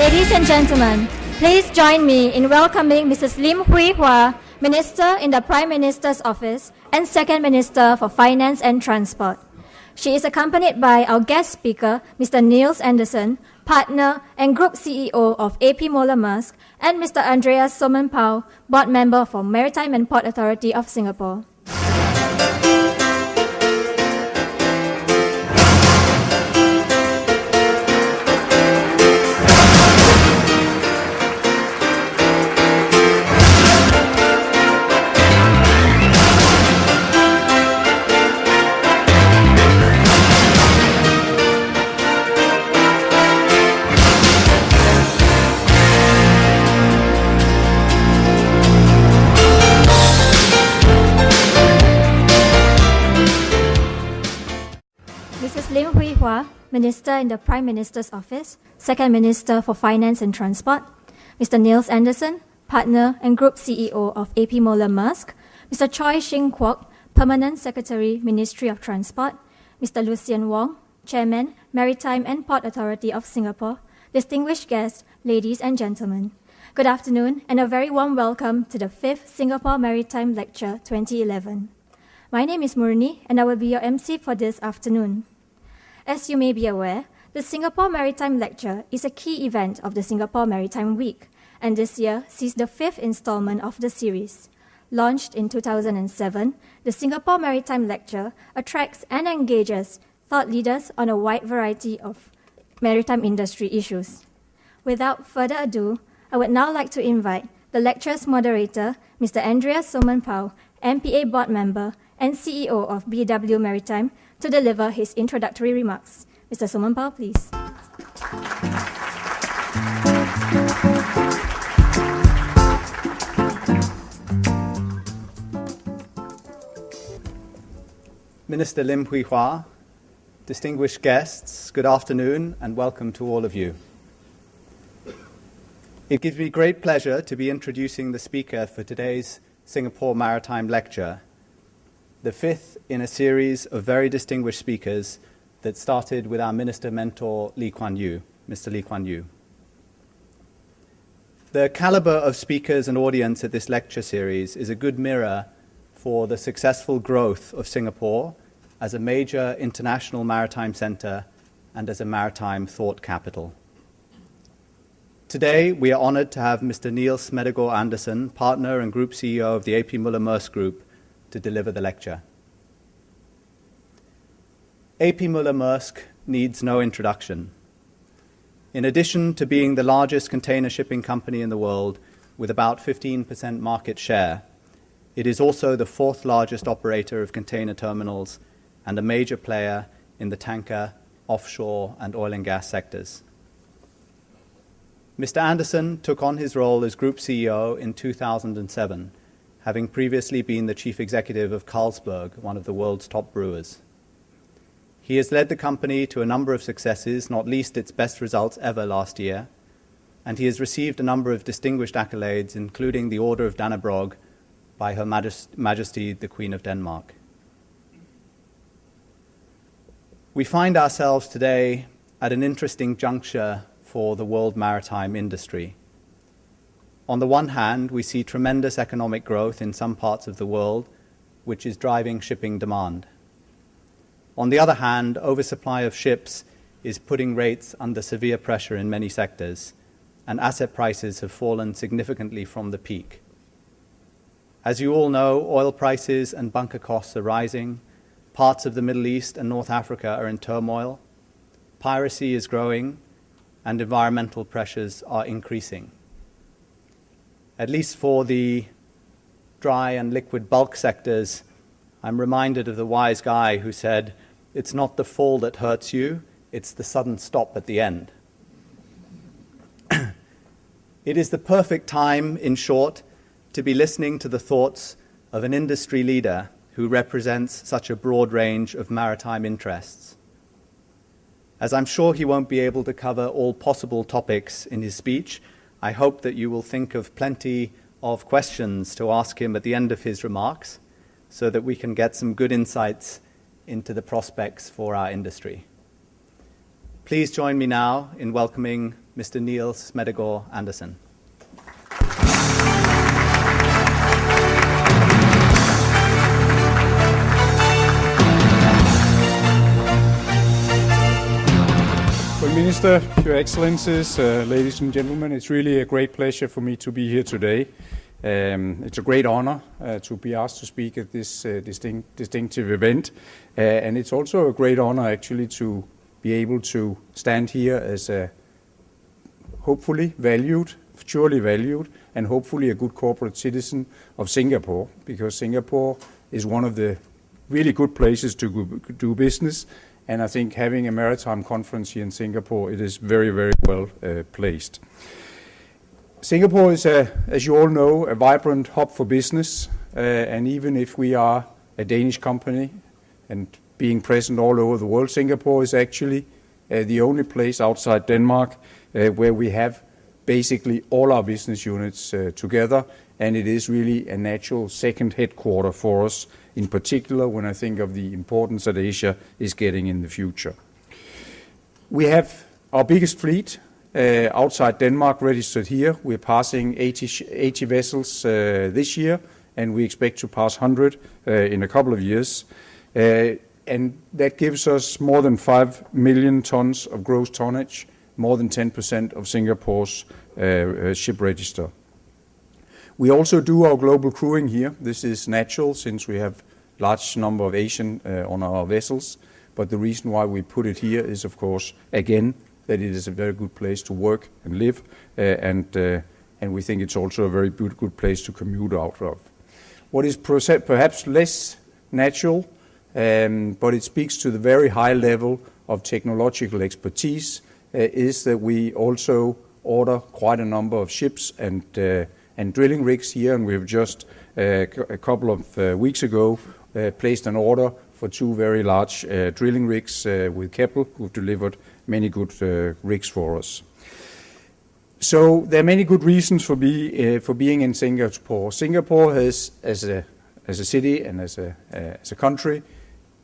Ladies and gentlemen, please join me in welcoming Mrs. Lim Hui Hua, Minister in the Prime Minister's Office and Second Minister for Finance and Transport. She is accompanied by our guest speaker, Mr. Niels Anderson, Partner and Group CEO of AP Moller Maersk, and Mr. Andreas Somenpau, Board Member for Maritime and Port Authority of Singapore. Mrs. Lim Hui Hua, Minister in the Prime Minister's Office, Second Minister for Finance and Transport, Mr. Niels Anderson, Partner and Group CEO of AP Moller Maersk, Mr. Choi Shing Kwok, Permanent Secretary, Ministry of Transport, Mr. Lucian Wong, Chairman, Maritime and Port Authority of Singapore, distinguished guests, ladies and gentlemen. Good afternoon and a very warm welcome to the 5th Singapore Maritime Lecture 2011. My name is Murni and I will be your MC for this afternoon. As you may be aware, the Singapore Maritime Lecture is a key event of the Singapore Maritime Week, and this year sees the 5th installment of the series. Launched in 2007, the Singapore Maritime Lecture attracts and engages thought leaders on a wide variety of maritime industry issues. Without further ado, I would now like to invite the lecture's moderator, Mr. Andreas Somenpau, MPA Board Member and CEO of BW Maritime, to deliver his introductory remarks. Mr. Somenpau, please. Minister Lim Hui Hua, distinguished guests, good afternoon and welcome to all of you. It gives me great pleasure to be introducing the speaker for today's Singapore Maritime Lecture, the 5th in a series of very distinguished speakers that started with our minister mentor, Lee Kuan Yew, Mr. Lee Kuan Yew. The caliber of speakers and audience at this lecture series is a good mirror for the successful growth of Singapore as a major international maritime center and as a maritime thought capital. Today, we are honored to have Mr. Niels Smedegård Andersen, Partner and Group CEO of the AP Moller Maersk Group, to deliver the lecture. AP Moller Maersk needs no introduction. In addition to being the largest container shipping company in the world with about 15% market share, it is also the 4th largest operator of container terminals and a major player in the tanker, offshore and oil and gas sectors. Mr. Andersen took on his role as Group CEO in 2007, having previously been the chief executive of Carlsberg, one of the world's top brewers. He has led the company to a number of successes, not least its best results ever last year, and he has received a number of distinguished accolades, including the Order of Dannebrog by Her Majesty the Queen of Denmark. We find ourselves today at an interesting juncture for the world maritime industry. On the one hand, we see tremendous economic growth in some parts of the world, which is driving shipping demand. On the other hand, oversupply of ships is putting rates under severe pressure in many sectors, and asset prices have fallen significantly from the peak. As you all know, oil prices and bunker costs are rising, parts of the Middle East and North Africa are in turmoil, piracy is growing, and environmental pressures are increasing. At least for the dry and liquid bulk sectors, I'm reminded of the wise guy who said, "It's not the fall that hurts you, it's the sudden stop at the end." It is the perfect time, in short, to be listening to the thoughts of an industry leader who represents such a broad range of maritime interests. As I'm sure he won't be able to cover all possible topics in his speech, I hope that you will think of plenty of questions to ask him at the end of his remarks so that we can get some good insights into the prospects for our industry. Please join me now in welcoming Mr. Niels Smedegaard Andersen. Prime Minister, Your Excellencies, ladies and gentlemen, it's really a great pleasure for me to be here today. It's a great honor to be asked to speak at this distinctive event, and it's also a great honor actually to be able to stand here as a hopefully valued, surely valued, and hopefully a good corporate citizen of Singapore, because Singapore is one of the really good places to do business. And I think having a maritime conference here in Singapore, it is very, very well placed. Singapore is, as you all know, a vibrant hub for business. And even if we are a Danish company and being present all over the world, Singapore is actually the only place outside Denmark where we have basically all our business units together. And it is really a natural second headquarter for us, in particular when I think of the importance that Asia is getting in the future. We have our biggest fleet outside Denmark registered here. We're passing 80 vessels this year, and we expect to pass 100 in a couple of years. And that gives us more than 5 million tons of gross tonnage, more than 10% of Singapore's ship register. We also do our global crewing here. This is natural since we have large number of Asian on our vessels. But the reason why we put it here is, of course, again, that it is a very good place to work and live. And we think it's also a very good place to commute out of. What is perhaps less natural, but it speaks to the very high level of technological expertise, is that we also order quite a number of ships and drilling rigs here, and we have just a couple of weeks ago placed an order for 2 very large drilling rigs with Keppel, who've delivered many good rigs for us. So there are many good reasons for being in Singapore. Singapore has, as a city and as a country,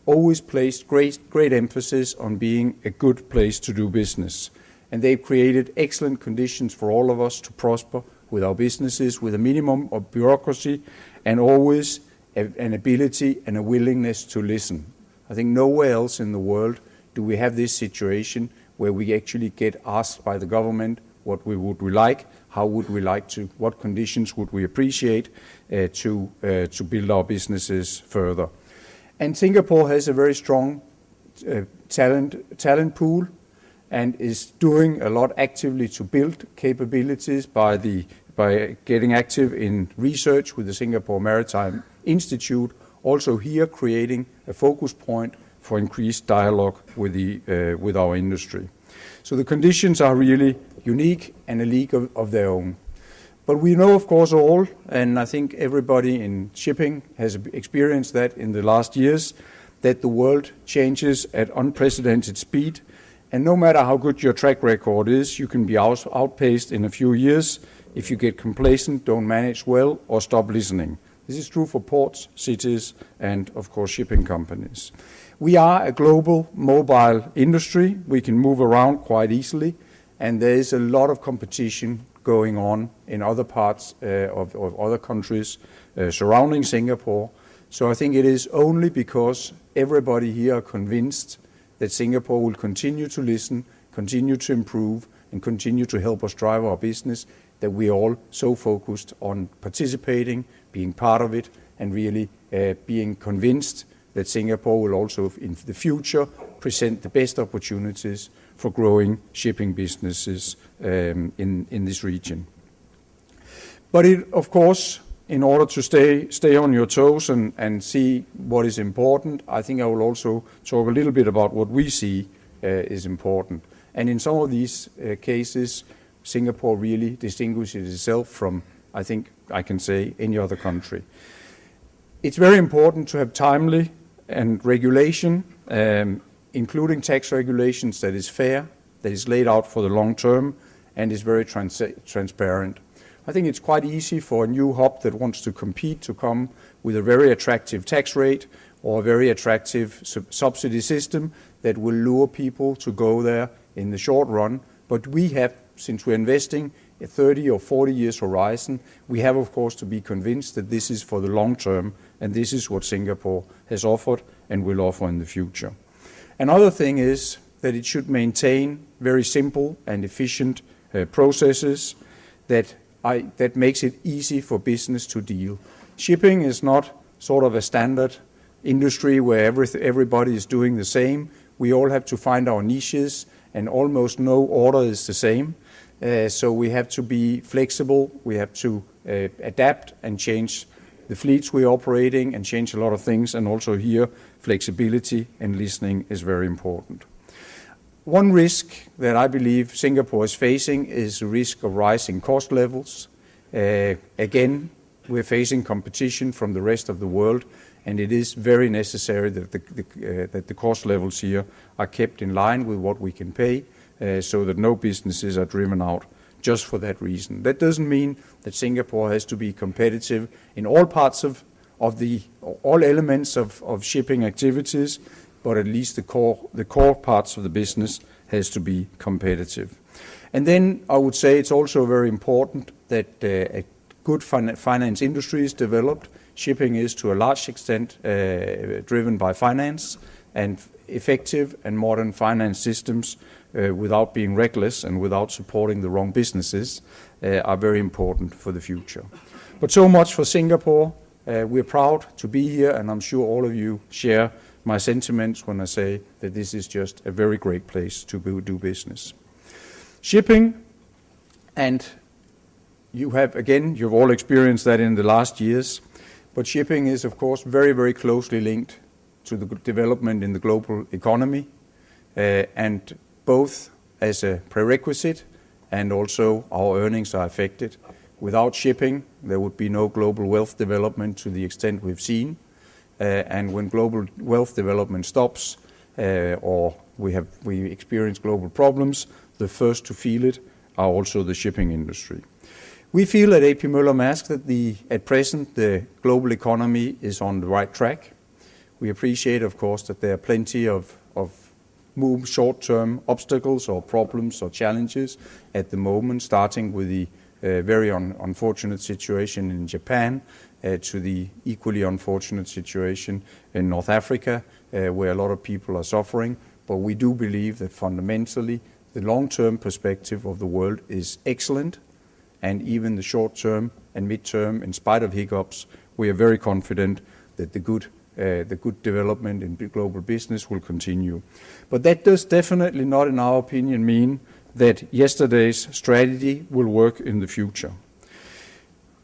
always placed great emphasis on being a good place to do business, and they've created excellent conditions for all of us to prosper with our businesses, with a minimum of bureaucracy, and always an ability and a willingness to listen. I think nowhere else in the world do we have this situation where we actually get asked by the government what we would like, how would we like to, what conditions would we appreciate to build our businesses further. And Singapore has a very strong talent pool, and is doing a lot actively to build capabilities by getting active in research with the Singapore Maritime Institute, also here creating a focus point for increased dialogue with our industry. So the conditions are really unique and a league of their own. But we know, of course, all, and I think everybody in shipping has experienced that in the last years, that the world changes at unprecedented speed. And no matter how good your track record is, you can be outpaced in a few years if you get complacent, don't manage well, or stop listening. This is true for ports, cities, and, of course, shipping companies. We are a global mobile industry. We can move around quite easily, and there is a lot of competition going on in other parts of other countries surrounding Singapore. So I think it is only because everybody here are convinced that Singapore will continue to listen, continue to improve, and continue to help us drive our business, that we are all so focused on participating, being part of it, and really being convinced that Singapore will also in the future present the best opportunities for growing shipping businesses in this region. But it, of course, in order to stay on your toes and see what is important, I think I will also talk a little bit about what we see is important. And in some of these cases, Singapore really distinguishes itself from, I think I can say, any other country. It's very important to have timely and regulation, including tax regulations that is fair, that is laid out for the long term, and is very transparent. I think it's quite easy for a new hub that wants to compete to come with a very attractive tax rate or a very attractive subsidy system that will lure people to go there in the short run. But we have since we're investing a 30 or 40 years horizon, we have of course to be convinced that this is for the long term, and this is what Singapore has offered and will offer in the future. Another thing is that it should maintain very simple and efficient processes that makes it easy for business to deal. Shipping is not sort of a standard industry where everybody is doing the same. We all have to find our niches, and almost no order is the same. So we have to be flexible, we have to adapt and change the fleets we're operating and change a lot of things, and also here flexibility and listening is very important. One risk that I believe Singapore is facing is the risk of rising cost levels. Again, we're facing competition from the rest of the world, and it is very necessary that the cost levels here are kept in line with what we can pay, so that no businesses are driven out just for that reason. That doesn't mean that Singapore has to be competitive in all parts of all elements of shipping activities, but at least the core parts of the business has to be competitive. And then I would say it's also very important that a good finance industry is developed. Shipping is to a large extent driven by finance, and effective and modern finance systems without being reckless and without supporting the wrong businesses are very important for the future. But so much for Singapore. We're proud to be here, and I'm sure all of you share my sentiments when I say that this is just a very great place to do business. Shipping, and you've all experienced that in the last years, but shipping is of course very, very closely linked to the development in the global economy, and both as a prerequisite and also our earnings are affected. Without shipping, there would be no global wealth development to the extent we've seen. And when global wealth development stops, or we experience global problems, the first to feel it are also the shipping industry. We feel at A.P. Møller - Mærsk that at present the global economy is on the right track. We appreciate, of course, that there are plenty of short-term obstacles or problems or challenges at the moment, starting with the very unfortunate situation in Japan, to the equally unfortunate situation in North Africa, where a lot of people are suffering. But we do believe that fundamentally the long-term perspective of the world is excellent, and even the short-term and mid-term, in spite of hiccups, we are very confident that the good development in global business will continue. But that does definitely not, in our opinion, mean that yesterday's strategy will work in the future.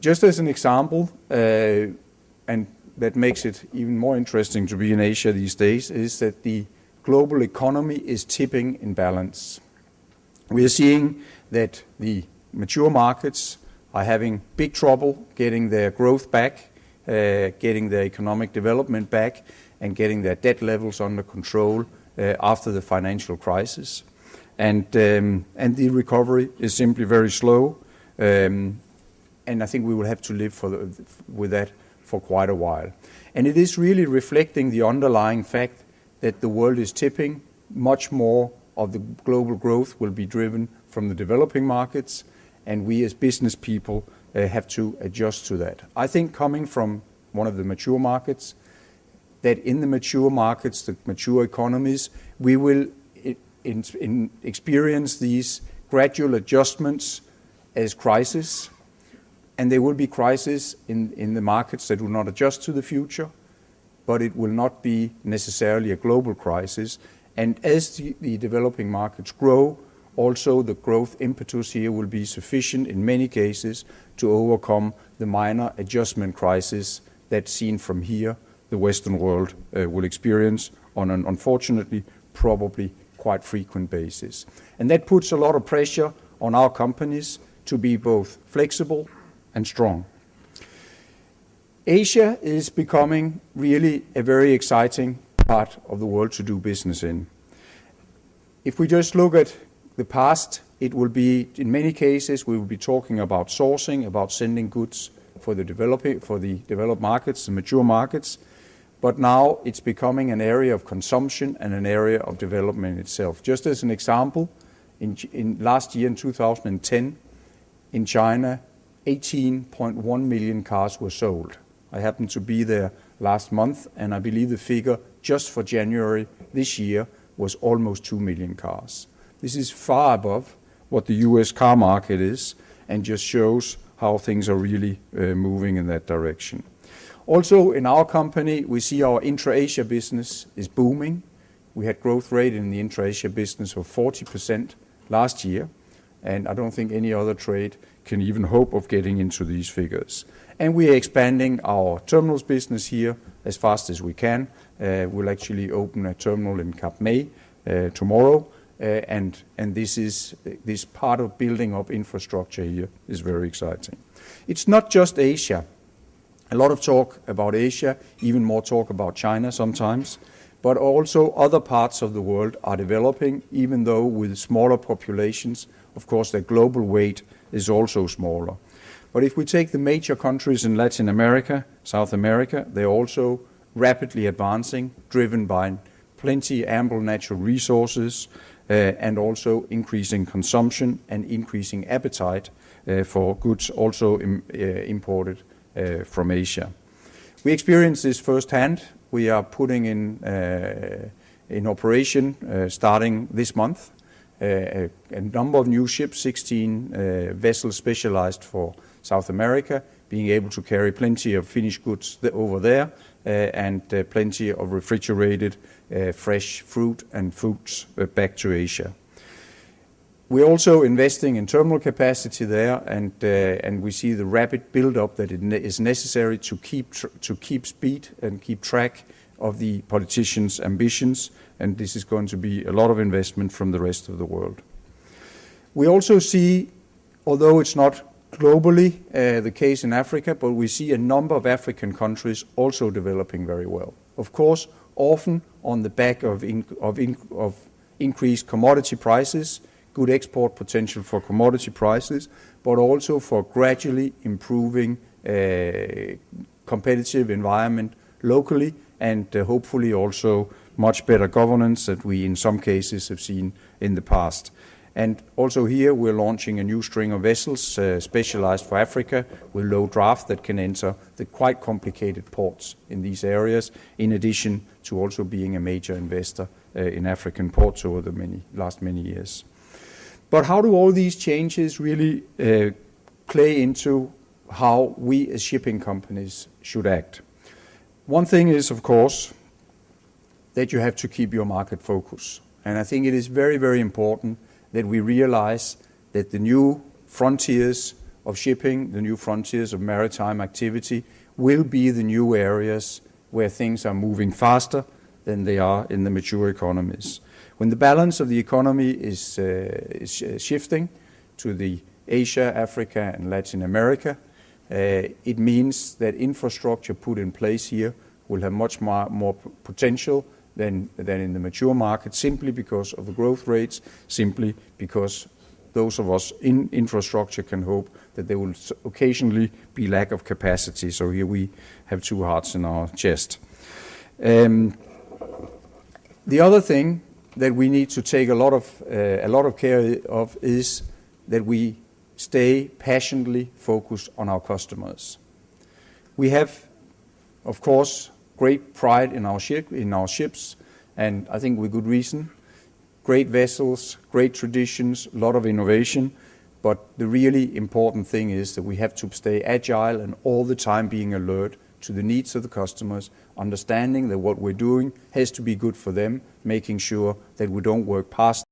Just as an example, and that makes it even more interesting to be in Asia these days, is that the global economy is tipping in balance. We are seeing that the mature markets are having big trouble getting their growth back, getting their economic development back, and getting their debt levels under control after the financial crisis. And the recovery is simply very slow, and I think we will have to live with that for quite a while. And it is really reflecting the underlying fact that the world is tipping. Much more of the global growth will be driven from the developing markets, and we as business people have to adjust to that. I think coming from one of the mature markets, that in the mature markets, the mature economies, we will experience these gradual adjustments as crises, and there will be crises in the markets that will not adjust to the future, but it will not be necessarily a global crisis. And as the developing markets grow, also the growth impetus here will be sufficient in many cases to overcome the minor adjustment crisis that's seen from here the Western world will experience on an unfortunately probably quite frequent basis. And that puts a lot of pressure on our companies to be both flexible and strong. Asia is becoming really a very exciting part of the world to do business in. If we just look at the past, it will be, in many cases, we will be talking about sourcing, about sending goods for the developed markets, the mature markets. But now it's becoming an area of consumption and an area of development itself. Just as an example, In last year, in 2010, in China, 18.1 million cars were sold. I happened to be there last month, and I believe the figure just for January this year was almost 2 million cars. This is far above what the US car market is, and just shows how things are really moving in that direction. Also, in our company, we see our intra-Asia business is booming. We had growth rate in the intra-Asia business of 40% last year, and I don't think any other trade can even hope of getting into these figures. And we are expanding our terminals business here as fast as we can. We'll actually open a terminal in Cap May tomorrow, and this part of building up infrastructure here is very exciting. It's not just Asia. A lot of talk about Asia, even more talk about China sometimes, but also other parts of the world are developing, even though with smaller populations. Of course, their global weight is also smaller. But if we take the major countries in Latin America, South America, they're also rapidly advancing, driven by plenty ample natural resources, and also increasing consumption and increasing appetite for goods also imported from Asia. We experience this firsthand. We are putting in operation starting this month a number of new ships, 16 vessels specialized for South America, being able to carry plenty of finished goods over there and plenty of refrigerated fresh fruit and foods back to Asia. We're also investing in terminal capacity there, and we see the rapid build-up that is necessary to keep speed and keep track of the politicians' ambitions, and this is going to be a lot of investment from the rest of the world. We also see, although it's not globally the case in Africa, but we see a number of African countries also developing very well. Of course, often on the back of increased commodity prices, good export potential for commodity prices, but also for gradually improving competitive environment locally, and hopefully also much better governance that we in some cases have seen in the past. And also here we're launching a new string of vessels specialized for Africa with low draft that can enter the quite complicated ports in these areas, in addition to also being a major investor in African ports over the last many years. But how do all these changes really play into how we as shipping companies should act? One thing is, of course, that you have to keep your market focus. And I think it is very, very important that we realize that the new frontiers of shipping, the new frontiers of maritime activity, will be the new areas where things are moving faster than they are in the mature economies. When the balance of the economy is shifting to the Asia, Africa, and Latin America, it means that infrastructure put in place here will have much more potential than in the mature market, simply because of the growth rates, simply because those of us in infrastructure can hope that there will occasionally be lack of capacity. So here we have two hearts in our chest. The other thing that we need to take a lot of care of is that we stay passionately focused on our customers. We have, of course, great pride in our ships, and I think with good reason. Great vessels, great traditions, a lot of innovation, but the really important thing is that we have to stay agile and all the time being alert to the needs of the customers, understanding that what we're doing has to be good for them, making sure that we don't work past